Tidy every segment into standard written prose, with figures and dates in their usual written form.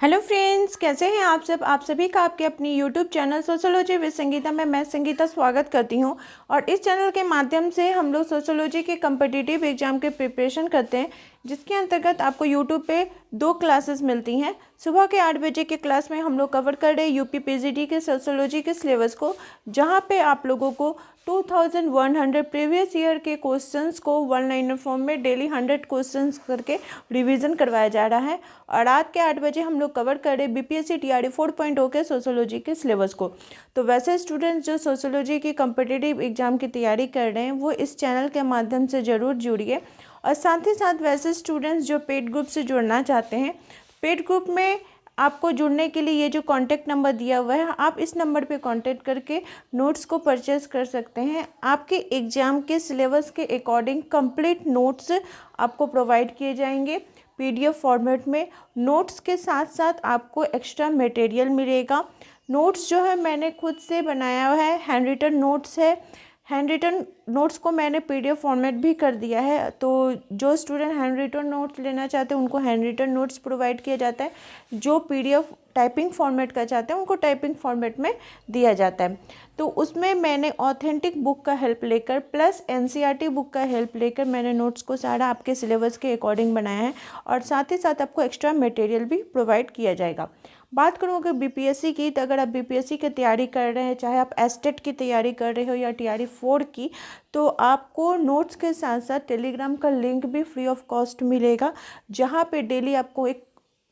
Hello friends, कैसे हैं आप सब। आप सभी का आपके अपनी YouTube channel sociology with Sangeeta में मैं संगीता स्वागत करती हूं। और इस चैनल के माध्यम से हम लोग सोशियोलॉजी के कम्पिटिटिव एग्जाम के प्रिपरेशन करते हैं, जिसके अंतर्गत आपको यूट्यूब पे 2 क्लासेस मिलती हैं। सुबह के 8 बजे के क्लास में हम लोग कवर कर रहे हैं यूपी पीजीटी के सोशियोलॉजी के सिलेबस को, जहाँ पे आप लोगों को 2100 प्रीवियस ईयर के क्वेश्चंस को वन लाइनर फॉर्म में डेली 100 क्वेश्चंस करके रिवीजन करवाया जा रहा है। और रात के 8 बजे हम लोग कवर कर रहे बीपीएससी टीआरई 4.0 के सोशियोलॉजी के सिलेबस को। तो वैसे स्टूडेंट्स जो सोशियोलॉजी की कम्पिटिटिव एग्जाम की तैयारी कर रहे हैं वो इस चैनल के माध्यम से ज़रूर जुड़िए। और साथ ही साथ वैसे स्टूडेंट्स जो पेड ग्रुप से जुड़ना चाहते हैं, पेड ग्रुप में आपको जुड़ने के लिए ये जो कॉन्टैक्ट नंबर दिया हुआ है, आप इस नंबर पे कांटेक्ट करके नोट्स को परचेज़ कर सकते हैं। आपके एग्ज़ाम के सिलेबस के अकॉर्डिंग कंप्लीट नोट्स आपको प्रोवाइड किए जाएंगे पीडीएफ फॉर्मेट में। नोट्स के साथ साथ आपको एक्स्ट्रा मटेरियल मिलेगा। नोट्स जो है मैंने खुद से बनाया हुआ है, हैंड रिटन नोट्स है। हैंड रिटन नोट्स को मैंने पीडीएफ फॉर्मेट भी कर दिया है, तो जो स्टूडेंट हैंड रिटन नोट्स लेना चाहते हैं उनको हैंड रिटन नोट्स प्रोवाइड किया जाता है। जो पीडीएफ टाइपिंग फॉर्मेट का चाहते हैं उनको टाइपिंग फॉर्मेट में दिया जाता है। तो उसमें मैंने ऑथेंटिक बुक का हेल्प लेकर प्लस एनसीईआरटी बुक का हेल्प लेकर मैंने नोट्स को सारा आपके सिलेबस के अकॉर्डिंग बनाया है। और साथ ही साथ आपको एक्स्ट्रा मटेरियल भी प्रोवाइड किया जाएगा। बात करूँ अगर बीपीएससी की, तो अगर आप बीपीएससी की तैयारी कर रहे हैं, चाहे आप एसटेट की तैयारी कर रहे हो या टीआरई 4 की, तो आपको नोट्स के साथ साथ टेलीग्राम का लिंक भी फ्री ऑफ कॉस्ट मिलेगा, जहाँ पे डेली आपको एक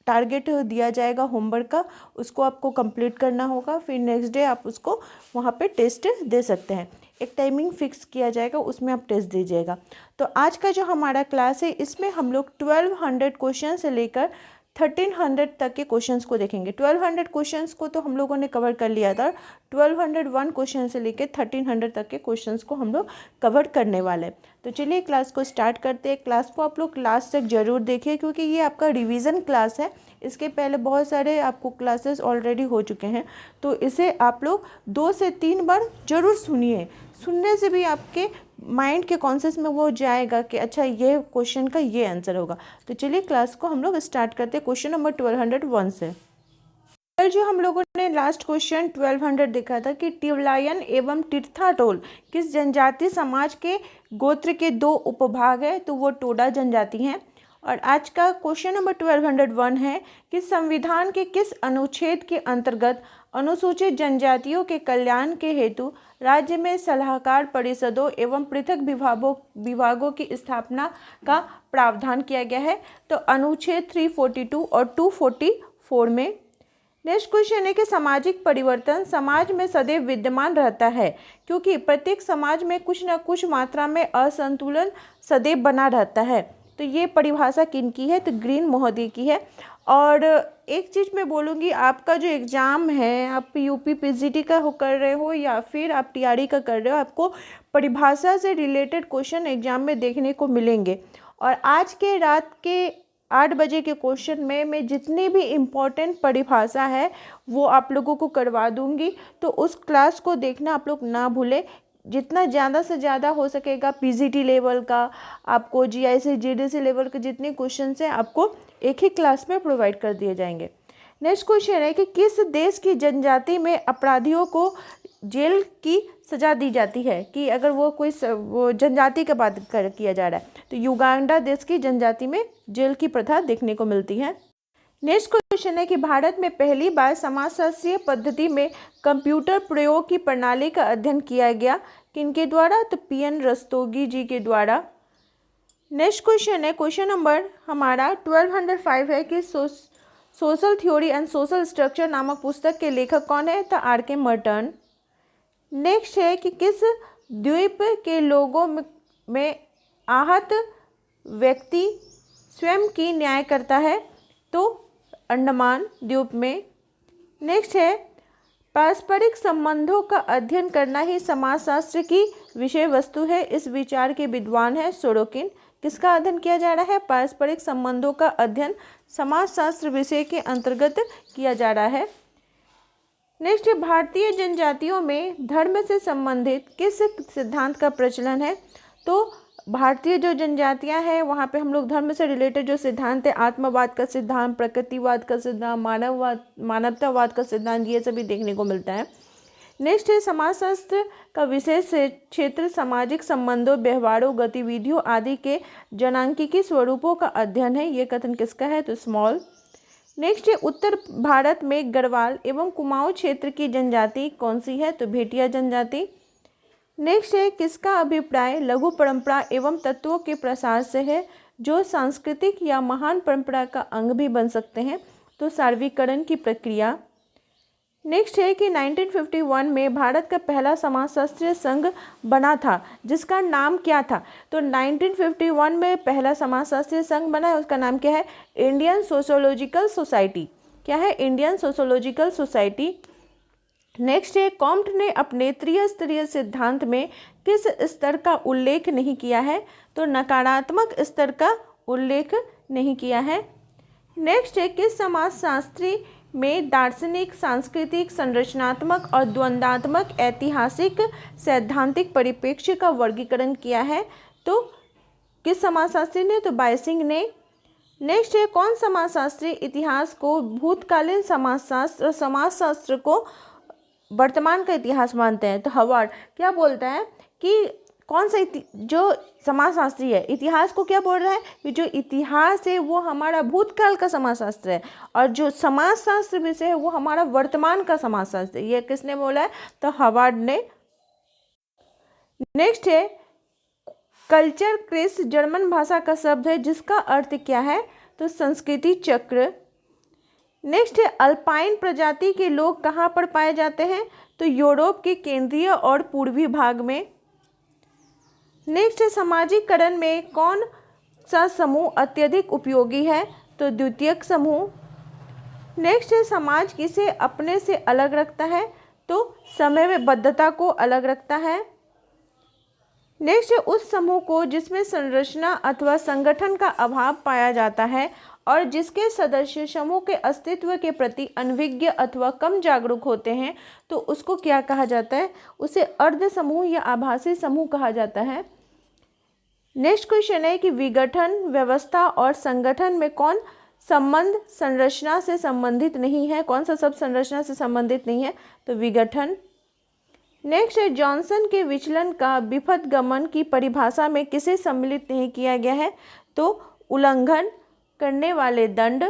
टारगेट दिया जाएगा होमवर्क का, उसको आपको कंप्लीट करना होगा। फिर नेक्स्ट डे आप उसको वहाँ पे टेस्ट दे सकते हैं। एक टाइमिंग फिक्स किया जाएगा, उसमें आप टेस्ट दीजिएगा। तो आज का जो हमारा क्लास है, इसमें हम लोग 1200 क्वेश्चन से लेकर 1300 तक के क्वेश्चंस को देखेंगे। 1200 क्वेश्चंस को तो हम लोगों ने कवर कर लिया था। 1201 क्वेश्चन से लेकर 1300 तक के क्वेश्चंस को हम लोग कवर करने वाले हैं। तो चलिए क्लास को स्टार्ट करते हैं। क्लास को आप लोग लास्ट तक ज़रूर देखिए, क्योंकि ये आपका रिवीजन क्लास है। इसके पहले बहुत सारे आपको क्लासेस ऑलरेडी हो चुके हैं, तो इसे आप लोग 2 से 3 बार ज़रूर सुनिए। सुनने से भी आपके माइंड के कॉन्सेप्ट में वो जाएगा कि अच्छा ये क्वेश्चन का ये आंसर होगा। तो चलिए क्लास को हम लोग स्टार्ट करते हैं क्वेश्चन नंबर 1201 से। कल जो हम लोगों ने लास्ट क्वेश्चन 1200 देखा था कि टिवलायन एवं तीर्थाटोल किस जनजाति समाज के गोत्र के 2 उपभाग है, तो वो टोडा जनजाति हैं। और आज का क्वेश्चन नंबर 1201 है कि संविधान के किस अनुच्छेद के अंतर्गत अनुसूचित जनजातियों के कल्याण के हेतु राज्य में सलाहकार परिषदों एवं पृथक विभागों की स्थापना का प्रावधान किया गया है। तो अनुच्छेद 342 और 244 में। नेक्स्ट क्वेश्चन है कि सामाजिक परिवर्तन समाज में सदैव विद्यमान रहता है, क्योंकि प्रत्येक समाज में कुछ न कुछ मात्रा में असंतुलन सदैव बना रहता है। तो ये परिभाषा किनकी है, तो ग्रीन महोदय की है। और एक चीज़ मैं बोलूँगी, आपका जो एग्ज़ाम है, आप यूपी पीजीटी का कर रहे हो या फिर आप टीआरई का कर रहे हो, आपको परिभाषा से रिलेटेड क्वेश्चन एग्जाम में देखने को मिलेंगे। और आज के रात के 8 बजे के क्वेश्चन में मैं जितनी भी इम्पोर्टेंट परिभाषा है वो आप लोगों को करवा दूंगी, तो उस क्लास को देखना आप लोग ना भूलें। जितना ज़्यादा से ज़्यादा हो सकेगा पीजीटी लेवल का, आपको जीआईसी जीडीसी लेवल के जितने क्वेश्चन हैं आपको एक ही क्लास में प्रोवाइड कर दिए जाएंगे। नेक्स्ट क्वेश्चन है कि किस देश की जनजाति में अपराधियों को जेल की सज़ा दी जाती है, कि अगर वो कोई वो जनजाति का बात किया जा रहा है, तो युगांडा देश की जनजाति में जेल की प्रथा देखने को मिलती है। नेक्स्ट क्वेश्चन है कि भारत में पहली बार समाजशास्त्रीय पद्धति में कंप्यूटर प्रयोग की प्रणाली का अध्ययन किया गया, किनके द्वारा, तो पीएन रस्तोगी जी के द्वारा। नेक्स्ट क्वेश्चन है, क्वेश्चन नंबर हमारा 1205 है कि social theory and social structure नामक पुस्तक के लेखक कौन है, तो आर.के. मर्टन। नेक्स्ट है कि किस द्वीप के लोगों में आहत व्यक्ति स्वयं की न्याय करता है, तो अंडमान द्वीप में। नेक्स्ट है पारस्परिक संबंधों का अध्ययन करना ही समाजशास्त्र की विषय वस्तु है, इस विचार के विद्वान है सोरोकिन। किसका अध्ययन किया जा रहा है, पारस्परिक संबंधों का अध्ययन समाजशास्त्र विषय के अंतर्गत किया जा रहा है। नेक्स्ट है भारतीय जनजातियों में धर्म से संबंधित किस सिद्धांत का प्रचलन है, तो भारतीय जो जनजातियां हैं वहाँ पे हम लोग धर्म से रिलेटेड जो सिद्धांत है, आत्मवाद का सिद्धांत, प्रकृतिवाद का सिद्धांत, मानवतावाद का सिद्धांत, ये सभी देखने को मिलता है। नेक्स्ट है समाजशास्त्र का विशेष क्षेत्र सामाजिक संबंधों, व्यवहारों, गतिविधियों आदि के जनांकीय स्वरूपों का अध्ययन है। ये कथन किसका है? तो स्मॉल। नेक्स्ट है उत्तर भारत में गढ़वाल एवं कुमाऊं क्षेत्र की जनजाति कौन सी है? तो भेटिया जनजाति। नेक्स्ट है किसका अभिप्राय लघु परंपरा एवं तत्वों के प्रसार से है जो सांस्कृतिक या महान परंपरा का अंग भी बन सकते हैं? तो सार्वत्रिकरण की प्रक्रिया। नेक्स्ट है कि 1951 में भारत का पहला समाजशास्त्रीय संघ बना था जिसका नाम क्या था? तो 1951 में पहला समाजशास्त्रीय संघ बना है, उसका नाम क्या है? Indian sociological society. क्या है? Indian sociological society. नेक्स्ट है कॉम्ट ने अपने त्रिस्तरीय सिद्धांत में किस स्तर का उल्लेख नहीं किया है? तो नकारात्मक स्तर का उल्लेख नहीं किया है। नेक्स्ट है किस समाजशास्त्री में दार्शनिक, सांस्कृतिक, संरचनात्मक और द्वंद्वात्मक ऐतिहासिक सैद्धांतिक परिप्रेक्ष्य का वर्गीकरण किया है? तो किस समाजशास्त्री ने? तो बाइसिंग ने। नेक्स्ट है कौन समाजशास्त्री इतिहास को भूतकालीन समाजशास्त्र और समाजशास्त्र को वर्तमान का इतिहास मानते हैं? तो हवार्ड। क्या बोलता है कि कौन सा जो समाजशास्त्री है इतिहास को क्या बोल रहा है कि जो इतिहास है वो हमारा भूतकाल का समाजशास्त्र है और जो समाजशास्त्र विषय है वो हमारा वर्तमान का समाजशास्त्र है। ये किसने बोला है? तो हवार्ड ने। नेक्स्ट है कल्चर क्रिस जर्मन भाषा का शब्द है जिसका अर्थ क्या है? तो संस्कृति चक्र। नेक्स्ट है अल्पाइन प्रजाति के लोग कहाँ पर पाए जाते हैं? तो यूरोप के केंद्रीय और पूर्वी भाग में। नेक्स्ट है सामाजिकरण में कौन सा समूह अत्यधिक उपयोगी है? तो द्वितीयक समूह। नेक्स्ट है समाज किसे अपने से अलग रखता है? तो समयबद्धता को अलग रखता है। नेक्स्ट है उस समूह को जिसमें संरचना अथवा संगठन का अभाव पाया जाता है और जिसके सदस्य समूह के अस्तित्व के प्रति अनभिज्ञ अथवा कम जागरूक होते हैं, तो उसको क्या कहा जाता है? उसे अर्ध समूह या आभासी समूह कहा जाता है। नेक्स्ट क्वेश्चन है कि विघटन, व्यवस्था और संगठन में कौन संबंध संरचना से संबंधित नहीं है? कौन सा सब संरचना से संबंधित नहीं है? तो विघटन। नेक्स्ट है जॉनसन के विचलन का विपथगमन की परिभाषा में किसे सम्मिलित नहीं किया गया है? तो उल्लंघन करने वाले दंड।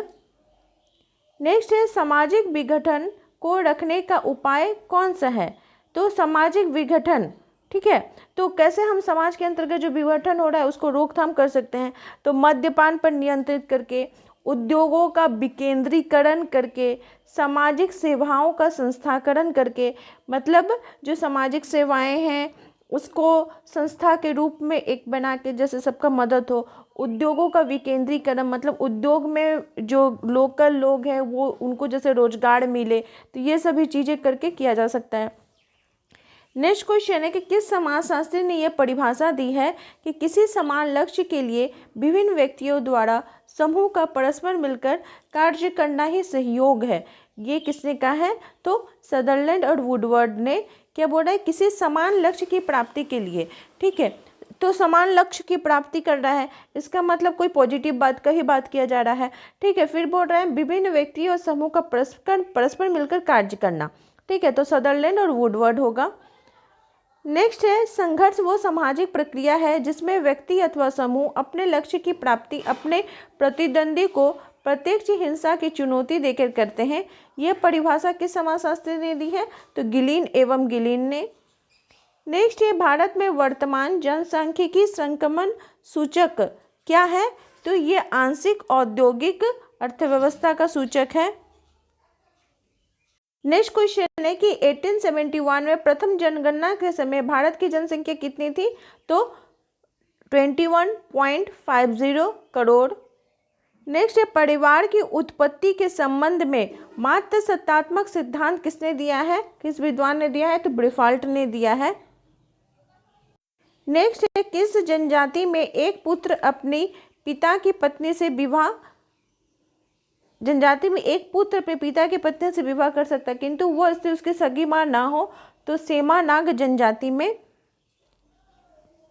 नेक्स्ट है सामाजिक विघटन को रखने का उपाय कौन सा है? तो सामाजिक विघटन। ठीक है, तो कैसे हम समाज के अंतर्गत जो विघटन हो रहा है उसको रोकथाम कर सकते हैं? तो मद्यपान पर नियंत्रित करके, उद्योगों का विकेंद्रीकरण करके, सामाजिक सेवाओं का संस्थाकरण करके, मतलब जो सामाजिक सेवाएं हैं उसको संस्था के रूप में एक बना के जैसे सबका मदद हो। उद्योगों का विकेंद्रीकरण मतलब उद्योग में जो लोकल लोग हैं वो उनको जैसे रोजगार मिले, तो ये सभी चीज़ें करके किया जा सकता है। नेक्स्ट क्वेश्चन है कि किस समाजशास्त्री ने यह परिभाषा दी है कि किसी समान लक्ष्य के लिए विभिन्न व्यक्तियों द्वारा समूह का परस्पर मिलकर कार्य करना ही सहयोग है? ये किसने कहा है? तो सदरलैंड और वुडवर्ड ने। क्या बोल रहा है? किसी समान लक्ष्य की प्राप्ति के लिए। ठीक है, तो समान लक्ष्य की प्राप्ति कर रहा है, इसका मतलब कोई पॉजिटिव बात का ही बात किया जा रहा है। ठीक है, फिर बोल रहा है विभिन्न व्यक्तियों और समूह का परस्पर मिलकर कार्य करना। ठीक है, तो सदरलैंड और वुडवर्ड होगा। नेक्स्ट है संघर्ष वो सामाजिक प्रक्रिया है जिसमें व्यक्ति अथवा समूह अपने लक्ष्य की प्राप्ति अपने प्रतिद्वंदी को प्रत्यक्ष हिंसा की चुनौती देकर करते हैं। यह परिभाषा किस समाजशास्त्री ने दी है? तो गिलीन एवं गिलीन ने। नेक्स्ट है भारत में वर्तमान जनसांख्यिकी संक्रमण सूचक क्या है? तो ये आंशिक औद्योगिक अर्थव्यवस्था का सूचक है। नेक्स्ट क्वेश्चन है कि 1871 में प्रथम जनगणना के समय भारत की जनसंख्या कितनी थी? तो 21.50 करोड़। नेक्स्ट है परिवार की उत्पत्ति के संबंध में मात्र सत्तात्मक सिद्धांत किसने दिया है? किस विद्वान ने दिया है? तो ब्रिफाल्ट ने दिया है। नेक्स्ट है किस जनजाति में एक पुत्र अपनी पिता की पत्नी से विवाह जनजाति में एक पुत्र अपने पिता की पत्नी से विवाह कर सकता है किंतु वो उससे उसकी सगी मां ना हो? तो सेमा नाग जनजाति में।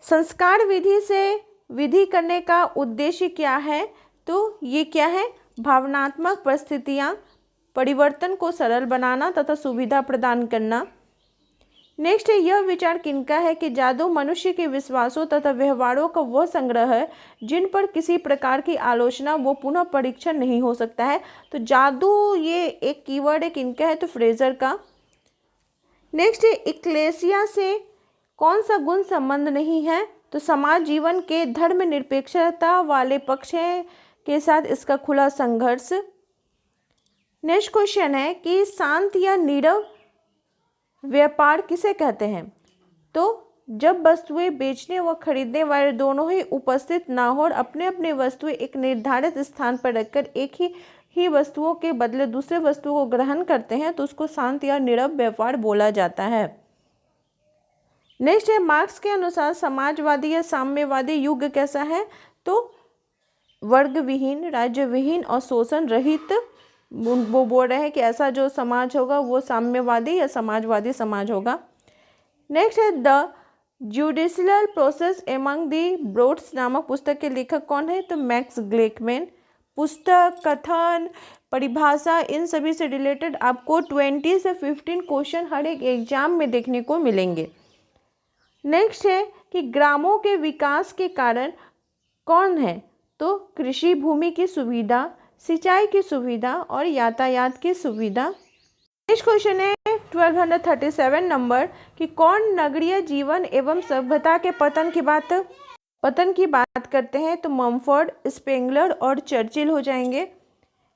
संस्कार विधि से विधि करने का उद्देश्य क्या है? तो ये क्या है? भावनात्मक परिस्थितियाँ, परिवर्तन को सरल बनाना तथा सुविधा प्रदान करना। नेक्स्ट है, यह विचार किनका है कि जादू मनुष्य के विश्वासों तथा व्यवहारों का वह संग्रह है जिन पर किसी प्रकार की आलोचना व पुनः परीक्षण नहीं हो सकता है। तो जादू ये एक कीवर्ड है, किनका है? तो फ्रेजर का। नेक्स्ट है, इक्लेसिया से कौन सा गुण संबंध नहीं है? तो समाज जीवन के धर्मनिरपेक्षता वाले पक्ष के साथ इसका खुला संघर्ष। नेक्स्ट क्वेश्चन है कि शांत या नीरव व्यापार किसे कहते हैं? तो जब वस्तुएं बेचने व खरीदने वाले दोनों ही उपस्थित ना हो और अपने अपने वस्तुएं एक निर्धारित स्थान पर रखकर एक ही वस्तुओं के बदले दूसरे वस्तुओं को ग्रहण करते हैं, तो उसको शांत या नीरव व्यापार बोला जाता है। नेक्स्ट है, मार्क्स के अनुसार समाजवादी या साम्यवादी युग कैसा है? तो वर्ग विहीन, राज्य विहीन और शोषण रहित। वो बोल रहे हैं कि ऐसा जो समाज होगा वो साम्यवादी या समाजवादी समाज होगा। नेक्स्ट है, the judicial process among the Barotse नामक पुस्तक के लेखक कौन है? तो मैक्स ग्लेकमैन। पुस्तक, कथन, परिभाषा, इन सभी से रिलेटेड आपको 20 से 15 क्वेश्चन हर एक एग्जाम में देखने को मिलेंगे। नेक्स्ट है कि ग्रामों के विकास के कारण कौन है? तो कृषि भूमि की सुविधा, सिंचाई की सुविधा और यातायात की सुविधा। नेक्स्ट क्वेश्चन है 1237 नंबर कि कौन नगरीय जीवन एवं सभ्यता के पतन की बात करते हैं? तो मम्फोर्ड, स्पेंगलर और चर्चिल हो जाएंगे।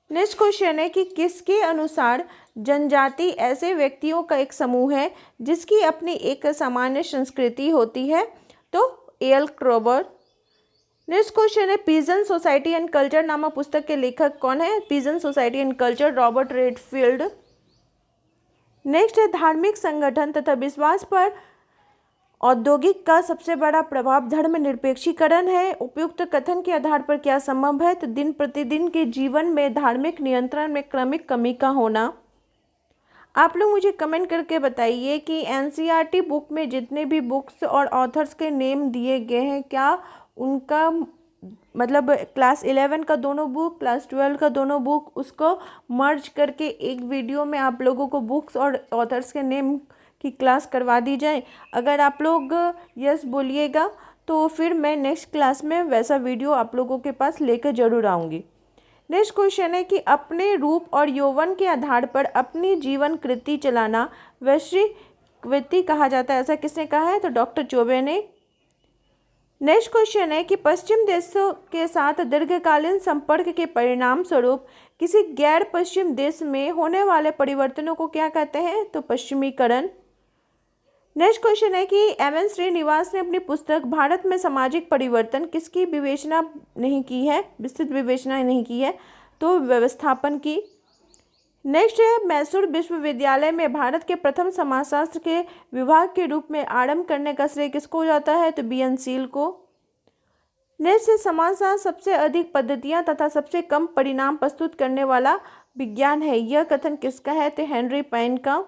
नेक्स्ट क्वेश्चन है कि किसके अनुसार जनजाति ऐसे व्यक्तियों का एक समूह है जिसकी अपनी एक सामान्य संस्कृति होती है? तो एल क्रोबर। नेक्स्ट क्वेश्चन है, पिजन सोसाइटी एंड कल्चर नामक पुस्तक के लेखक कौन है? Pigeon society and culture, Robert Redfield. Next है, धार्मिक संगठन तथा विश्वास पर औद्योगिक का सबसे बड़ा प्रभाव धर्मनिरपेक्षीकरण है। उपयुक्त कथन के आधार पर क्या संभव है? तो दिन प्रतिदिन के जीवन में धार्मिक नियंत्रण में क्रमिक कमी का होना। आप लोग मुझे कमेंट करके बताइए कि एनसीईआरटी बुक में जितने भी बुक्स और ऑथर्स के नेम दिए गए हैं, क्या उनका मतलब क्लास 11 का दोनों बुक, क्लास 12 का दोनों बुक, उसको मर्ज करके एक वीडियो में आप लोगों को बुक्स और ऑथर्स के नेम की क्लास करवा दी जाए? अगर आप लोग यस बोलिएगा तो फिर मैं नेक्स्ट क्लास में वैसा वीडियो आप लोगों के पास लेकर ज़रूर आऊँगी। नेक्स्ट क्वेश्चन है कि अपने रूप और यौवन के आधार पर अपनी जीवन कृति चलाना वैश्विकवृत्ति कहा जाता है, ऐसा किसने कहा है? तो डॉक्टर चौबे ने। नेक्स्ट क्वेश्चन है कि पश्चिम देशों के साथ दीर्घकालीन संपर्क के परिणाम स्वरूप किसी गैर पश्चिम देश में होने वाले परिवर्तनों को क्या कहते हैं? तो पश्चिमीकरण। नेक्स्ट क्वेश्चन है कि एम.एन. श्रीनिवास ने अपनी पुस्तक भारत में सामाजिक परिवर्तन किसकी विवेचना नहीं की है? विस्तृत विवेचना नहीं की है, तो व्यवस्थापन की। नेक्स्ट है, मैसूर विश्वविद्यालय में भारत के प्रथम समाजशास्त्र के विभाग के रूप में आरंभ करने का श्रेय किसको जाता है? तो बी.एन. सील को। नेक्स्ट है, समाजशास्त्र सबसे अधिक पद्धतियां तथा सबसे कम परिणाम प्रस्तुत करने वाला विज्ञान है, यह कथन किसका है? तो हेनरी पाइन का।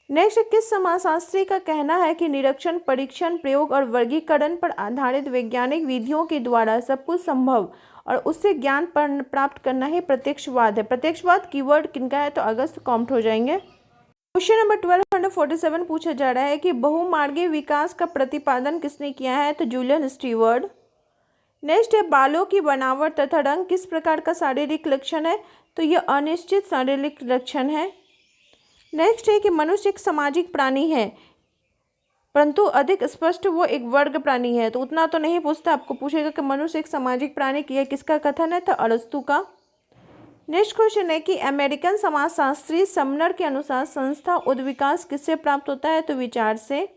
नेक्स्ट, किस समाजशास्त्री का कहना है कि निरीक्षण, परीक्षण, प्रयोग और वर्गीकरण पर आधारित वैज्ञानिक विधियों के द्वारा सब कुछ संभव और उससे ज्ञान प्राप्त करना ही प्रत्यक्षवाद है? प्रत्यक्षवाद कीवर्ड किनका है? तो अगस्त कॉम्ट हो जाएंगे। क्वेश्चन नंबर 1247 पूछा जा रहा है कि बहुमार्गीय विकास का प्रतिपादन किसने किया है? तो जूलियन स्टीवर्ड। नेक्स्ट है, बालों की बनावट तथा रंग किस प्रकार का शारीरिक लक्षण है? तो यह अनिश्चित शारीरिक लक्षण है। नेक्स्ट है कि मनुष्य एक सामाजिक प्राणी है, परंतु अधिक स्पष्ट वो एक वर्ग प्राणी है। तो उतना तो नहीं पूछता, आपको पूछेगा कि मनुष्य एक सामाजिक प्राणी की है, किसका कथन है? तो अरस्तु का। नेक्स्ट क्वेश्चन है कि अमेरिकन समाजशास्त्री समनर के अनुसार संस्था उद्विकास किससे प्राप्त होता है? तो विचार से।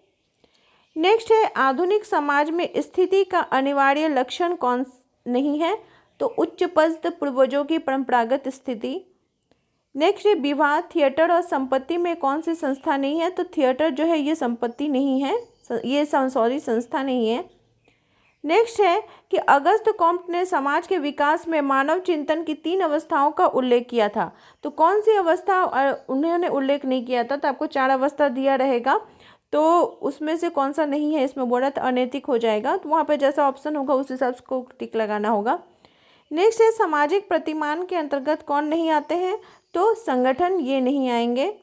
नेक्स्ट है, आधुनिक समाज में स्थिति का अनिवार्य लक्षण कौन नहीं है? तो उच्च पद पूर्वजों की परंपरागत स्थिति। नेक्स्ट है, विवाह, थिएटर और संपत्ति में कौन सी संस्था नहीं है? तो थिएटर जो है ये संपत्ति नहीं है, ये संस्था नहीं है। नेक्स्ट है कि अगस्त कॉम्ट ने समाज के विकास में मानव चिंतन की 3 अवस्थाओं का उल्लेख किया था। तो कौन सी अवस्था उन्होंने उल्लेख नहीं किया था? तो आपको 4 अवस्था दिया रहेगा। तो उसमें से कौन सा नहीं है इसमें बोला, तो अनैतिक हो जाएगा। तो वहाँ पे जैसा ऑप्शन होगा उस हिसाब से को टिक लगाना होगा। नेक्स्ट है सामाजिक प्रतिमान के अंतर्गत कौन नहीं आते हैं, तो संगठन ये नहीं आएंगे।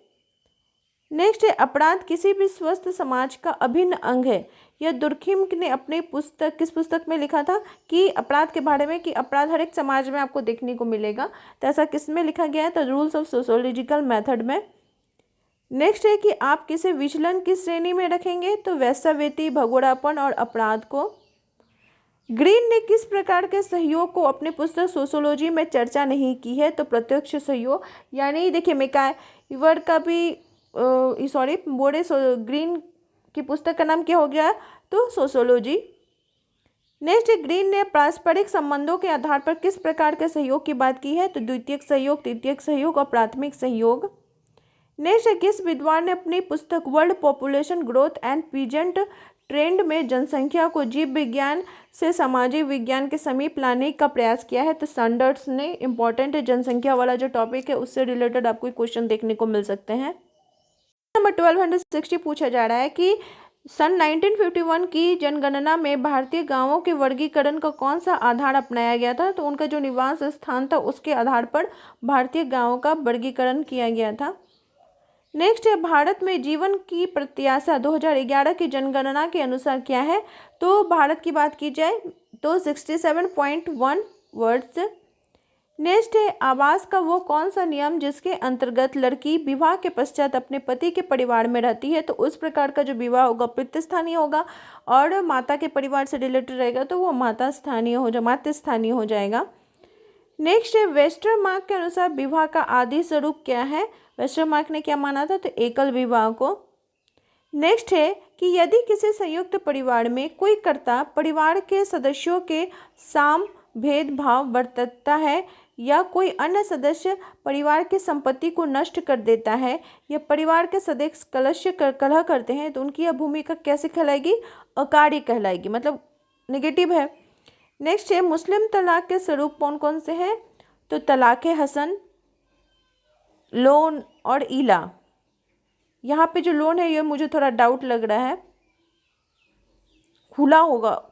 नेक्स्ट है अपराध किसी भी स्वस्थ समाज का अभिन्न अंग है। यह दुर्खिम ने अपनी पुस्तक, किस पुस्तक में लिखा था कि अपराध के बारे में, कि अपराध हर एक समाज में आपको देखने को मिलेगा। तो ऐसा किस में लिखा गया है, तो रूल्स ऑफ सोशियोलॉजिकल मेथड में। नेक्स्ट है कि आप किसे विचलन की श्रेणी में रखेंगे, तो वैश्यवृत्ति, भगोड़ापन और अपराध को। ग्रीन ने किस प्रकार के सहयोग को अपनी पुस्तक सोशियोलॉजी में चर्चा नहीं की है, तो प्रत्यक्ष सहयोग। यानी देखिए मैकाइवर का भी ग्रीन की पुस्तक का नाम क्या हो गया, तो सोशियोलॉजी। नेक्स्ट ग्रीन ने पारस्परिक संबंधों के आधार पर किस प्रकार के सहयोग की बात की है, तो द्वितीयक सहयोग, तृतीयक सहयोग और प्राथमिक सहयोग। नेक्स्ट किस विद्वान ने अपनी पुस्तक world population growth and present trend में जनसंख्या को जीव विज्ञान से सामाजिक विज्ञान के समीप लाने का प्रयास किया है, तो सैंडर्स ने। इंपॉर्टेंट है, जनसंख्या वाला जो टॉपिक है उससे रिलेटेड आपको क्वेश्चन देखने को मिल सकते हैं। नंबर 1260 पूछा जा रहा है कि सन 1951 की जनगणना में भारतीय गांवों के वर्गीकरण का कौन सा आधार अपनाया गया था, तो उनका जो निवास स्थान था उसके आधार पर भारतीय गांवों का वर्गीकरण किया गया था। नेक्स्ट है भारत में जीवन की प्रत्याशा 2011 की जनगणना के अनुसार क्या है, तो भारत की बात की जाए तो 67.1 वर्ष। नेक्स्ट है आवास का वो कौन सा नियम जिसके अंतर्गत लड़की विवाह के पश्चात अपने पति के परिवार में रहती है, तो उस प्रकार का जो विवाह होगा पितृस्थानीय होगा, और माता के परिवार से रिलेटेड रहेगा तो वो माता स्थानीय हो जाएगा। नेक्स्ट है वेस्टरमार्क के अनुसार विवाह का आदि स्वरूप क्या है, वेस्टरमार्क ने क्या माना था, तो एकल विवाह को। नेक्स्ट है कि यदि किसी संयुक्त परिवार में कोई कर्ता परिवार के सदस्यों के साम भेदभाव बरतता है या कोई अन्य सदस्य परिवार की संपत्ति को नष्ट कर देता है या परिवार के सदस्य कलह करते हैं, तो उनकी यह भूमिका कैसे कहलाएगी, अकार्य कहलाएगी, मतलब नेगेटिव है। नेक्स्ट है मुस्लिम तलाक के स्वरूप कौन कौन से हैं, तो तलाक हसन, लोन और इला। यहाँ पे जो लोन है ये मुझे थोड़ा डाउट लग रहा है, खुला होगा।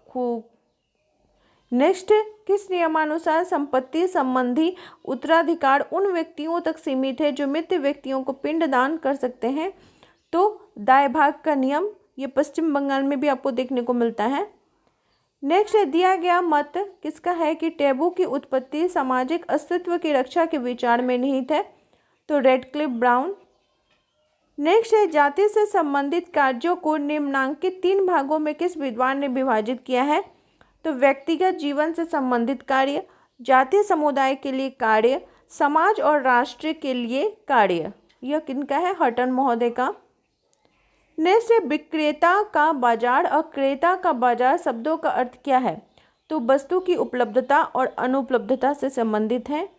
नेक्स्ट किस नियमानुसार संपत्ति संबंधी उत्तराधिकार उन व्यक्तियों तक सीमित है जो मृत व्यक्तियों को पिंडदान कर सकते हैं, तो दाय भाग का नियम। ये पश्चिम बंगाल में भी आपको देखने को मिलता है। नेक्स्ट है दिया गया मत किसका है कि टैबू की उत्पत्ति सामाजिक अस्तित्व की रक्षा के विचार में निहित है, तो रेडक्लिफ ब्राउन। नेक्स्ट है जाति से संबंधित कार्यों को निम्नांकित 3 भागों में किस विद्वान ने विभाजित किया है, तो व्यक्तिगत जीवन से संबंधित कार्य, जातीय समुदाय के लिए कार्य, समाज और राष्ट्र के लिए कार्य। यह किनका है, हटन महोदय का। नेक्स्ट है विक्रेता का बाजार और क्रेता का बाजार शब्दों का अर्थ क्या है, तो वस्तु की उपलब्धता और अनुपलब्धता से संबंधित है।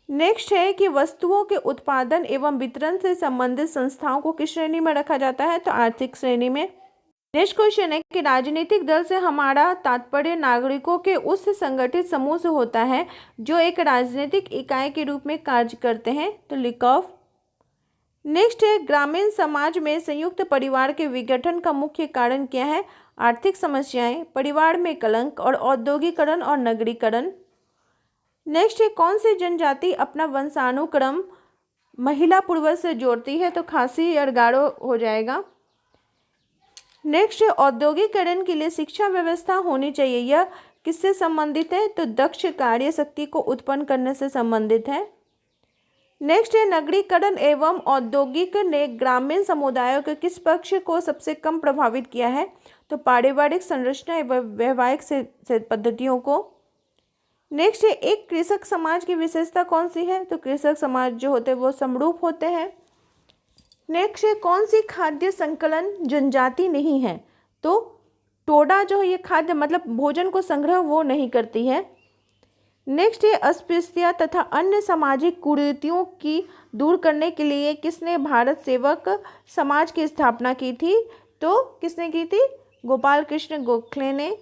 नेक्स्ट है कि वस्तुओं के उत्पादन एवं वितरण से संबंधित संस्थाओं को किस श्रेणी में रखा जाता है, तो आर्थिक श्रेणी में। नेक्स्ट क्वेश्चन है कि राजनीतिक दल से हमारा तात्पर्य नागरिकों के उस संगठित समूह से होता है जो एक राजनीतिक इकाई के रूप में कार्य करते हैं, तो लिकॉफ। नेक्स्ट है ग्रामीण समाज में संयुक्त परिवार के विघटन का मुख्य कारण क्या है, आर्थिक समस्याएं, परिवार में कलंक और औद्योगिकरण और नगरीकरण। नेक्स्ट है कौन सी जनजाति अपना वंशानुक्रम महिला पूर्वज से जोड़ती है, तो खासी और गारो हो जाएगा। नेक्स्ट है औद्योगिकरण के लिए शिक्षा व्यवस्था होनी चाहिए, यह किससे संबंधित है, तो दक्ष कार्य शक्ति को उत्पन्न करने से संबंधित है। नेक्स्ट है नगरीकरण एवं औद्योगिक ने ग्रामीण समुदायों के किस पक्ष को सबसे कम प्रभावित किया है, तो पारिवारिक संरचना एवं वैवाहिक से पद्धतियों को। नेक्स्ट है एक कृषक समाज की विशेषता कौन सी है, तो कृषक समाज जो होते हैं वो समरूप होते हैं। नेक्स्ट है कौन सी खाद्य संकलन जनजाति नहीं है, तो टोडा जो है ये खाद्य मतलब भोजन को संग्रह वो नहीं करती है। नेक्स्ट है अस्पृश्यता तथा अन्य सामाजिक कुरीतियों की दूर करने के लिए किसने भारत सेवक समाज की स्थापना की थी, तो किसने की थी, गोपाल कृष्ण गोखले ने।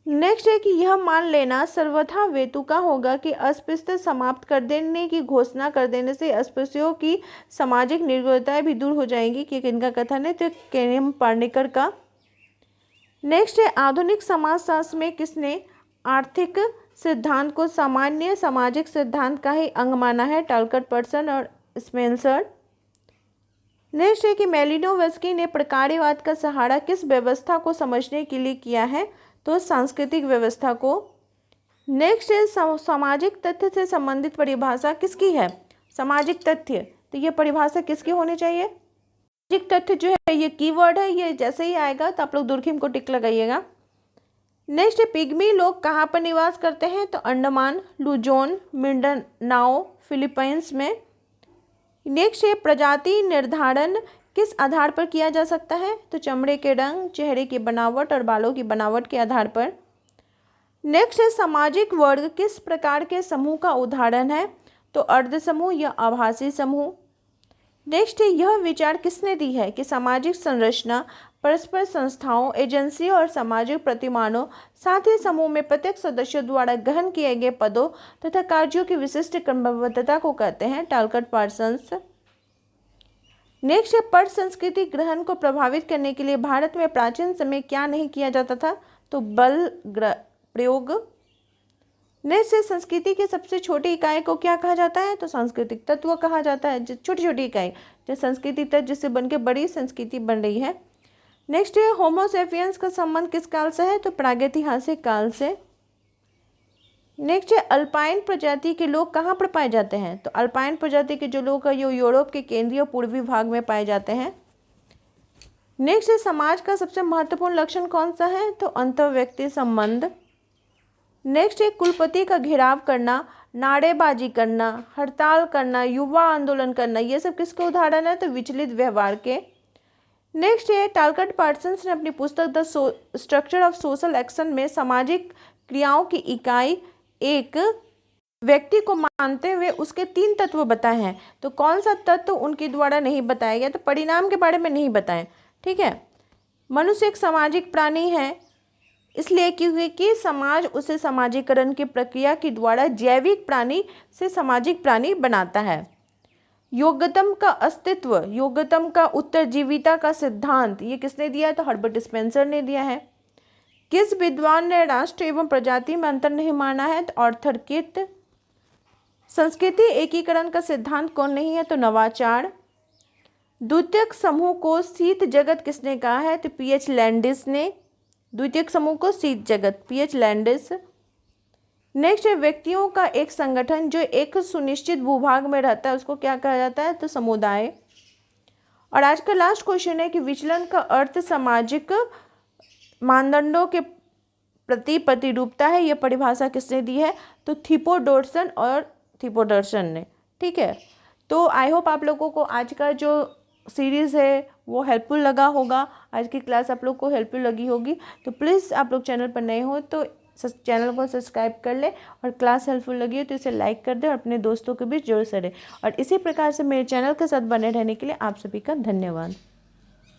नेक्स्ट है कि यह मान लेना सर्वथा हेतुका होगा कि अस्पृश्यता समाप्त कर देने की घोषणा कर देने से अस्पृश्यों की सामाजिक निर्भरताएं भी दूर हो जाएंगी, कि इनका कथन है, तो केएम पार्नेकर का। नेक्स्ट है आधुनिक समाजशास्त्र में किसने आर्थिक सिद्धांत को सामान्य सामाजिक सिद्धांत का ही अंग माना है? टालकट पर्सन और स्पेंसर। नेक्स्ट है कि मेलिनोवस्की ने प्रकार्यवाद का सहारा किस व्यवस्था को समझने के लिए किया है? तो सांस्कृतिक व्यवस्था को। नेक्स्ट है सामाजिक तथ्य से संबंधित परिभाषा किसकी है? सामाजिक तथ्य, तो ये परिभाषा किसकी होनी चाहिए? सामाजिक तथ्य जो है ये कीवर्ड है, ये जैसे ही आएगा तो आप लोग दुर्खिम को टिक लगाइएगा। नेक्स्ट है पिग्मी लोग कहाँ पर निवास करते हैं? तो अंडमान, लुजोन, मिंडनाओ, फिलीपींस में। नेक्स्ट है प्रजाति निर्धारण किस आधार पर किया जा सकता है? तो चमड़े के रंग, चेहरे की बनावट और बालों की बनावट के आधार पर। नेक्स्ट है सामाजिक वर्ग किस प्रकार के समूह का उदाहरण है? तो अर्ध समूह या आभासी समूह। नेक्स्ट है यह विचार किसने दी है कि सामाजिक संरचना परस्पर संस्थाओं, एजेंसियों और सामाजिक प्रतिमानों, साथ ही समूह में प्रत्येक सदस्यों द्वारा ग्रहण किए गए पदों तथा कार्यों की विशिष्ट क्रमबद्धता को कहते हैं? टालकट पार्सन्स। नेक्स्ट है पर संस्कृति ग्रहण को प्रभावित करने के लिए भारत में प्राचीन समय क्या नहीं किया जाता था? तो बल प्रयोग। नेक्स्ट है संस्कृति की सबसे छोटी इकाई को क्या कहा जाता है? तो सांस्कृतिक तत्व कहा जाता है। छोटी छोटी इकाई जो संस्कृति तत्व जिससे बनके बड़ी संस्कृति बन रही है। नेक्स्ट है होमोसेपियंस का संबंध किस काल से है? तो प्रागैतिहासिक काल से। नेक्स्ट है अल्पाइन प्रजाति के लोग कहाँ पर पाए जाते हैं? तो अल्पाइन प्रजाति के जो लोग हैं ये यूरोप के केंद्रीय और पूर्वी भाग में पाए जाते हैं। नेक्स्ट है समाज का सबसे महत्वपूर्ण लक्षण कौन सा है? तो अंतर्व्यक्ति संबंध। नेक्स्ट है कुलपति का घेराव करना, नारेबाजी करना, हड़ताल करना, युवा आंदोलन करना, ये सब किसके उदाहरण है? तो विचलित व्यवहार के। नेक्स्ट है टालकट पार्सन्स ने अपनी पुस्तक the structure of social action में सामाजिक क्रियाओं की इकाई एक व्यक्ति को मानते हुए उसके 3 तत्व बताए हैं। तो कौन सा तत्व उनके द्वारा नहीं बताया गया? तो परिणाम के बारे में नहीं बताएं, ठीक है। मनुष्य एक सामाजिक प्राणी है, इसलिए क्योंकि समाज उसे सामाजिकरण की प्रक्रिया के द्वारा जैविक प्राणी से सामाजिक प्राणी बनाता है। योग्यतम का अस्तित्व, योग्यतम का उत्तरजीविता का सिद्धांत, ये किसने दिया है? तो हर्बर्ट स्पेंसर ने दिया है। किस विद्वान ने राष्ट्र एवं प्रजाति में अंतर नहीं माना है? तो आर्थर किट। संस्कृति एकीकरण का सिद्धांत कौन नहीं है? तो नवाचार। द्वितीयक समूह को शीत जगत किसने कहा है? तो पीएच लैंडिस ने। द्वितीयक समूह को शीत जगत, पीएच लैंडिस। नेक्स्ट है व्यक्तियों का एक संगठन जो एक सुनिश्चित भूभाग में रहता है उसको क्या कहा जाता है? तो समुदाय। और आज का लास्ट क्वेश्चन है कि विचलन का अर्थ सामाजिक मानदंडों के प्रति प्रतिरूपता है, यह परिभाषा किसने दी है? तो थियोडोरसन ने, ठीक है। तो आई होप आप लोगों को आज का जो सीरीज़ है वो हेल्पफुल लगा होगा, आज की क्लास आप लोग को हेल्पफुल लगी होगी। तो प्लीज़ आप लोग चैनल पर नए हो तो चैनल को सब्सक्राइब कर ले, और क्लास हेल्पफुल लगी हो तो इसे लाइक कर दे और अपने दोस्तों के बीच जरूर से रहे। और इसी प्रकार से मेरे चैनल के साथ बने रहने के लिए आप सभी का धन्यवाद।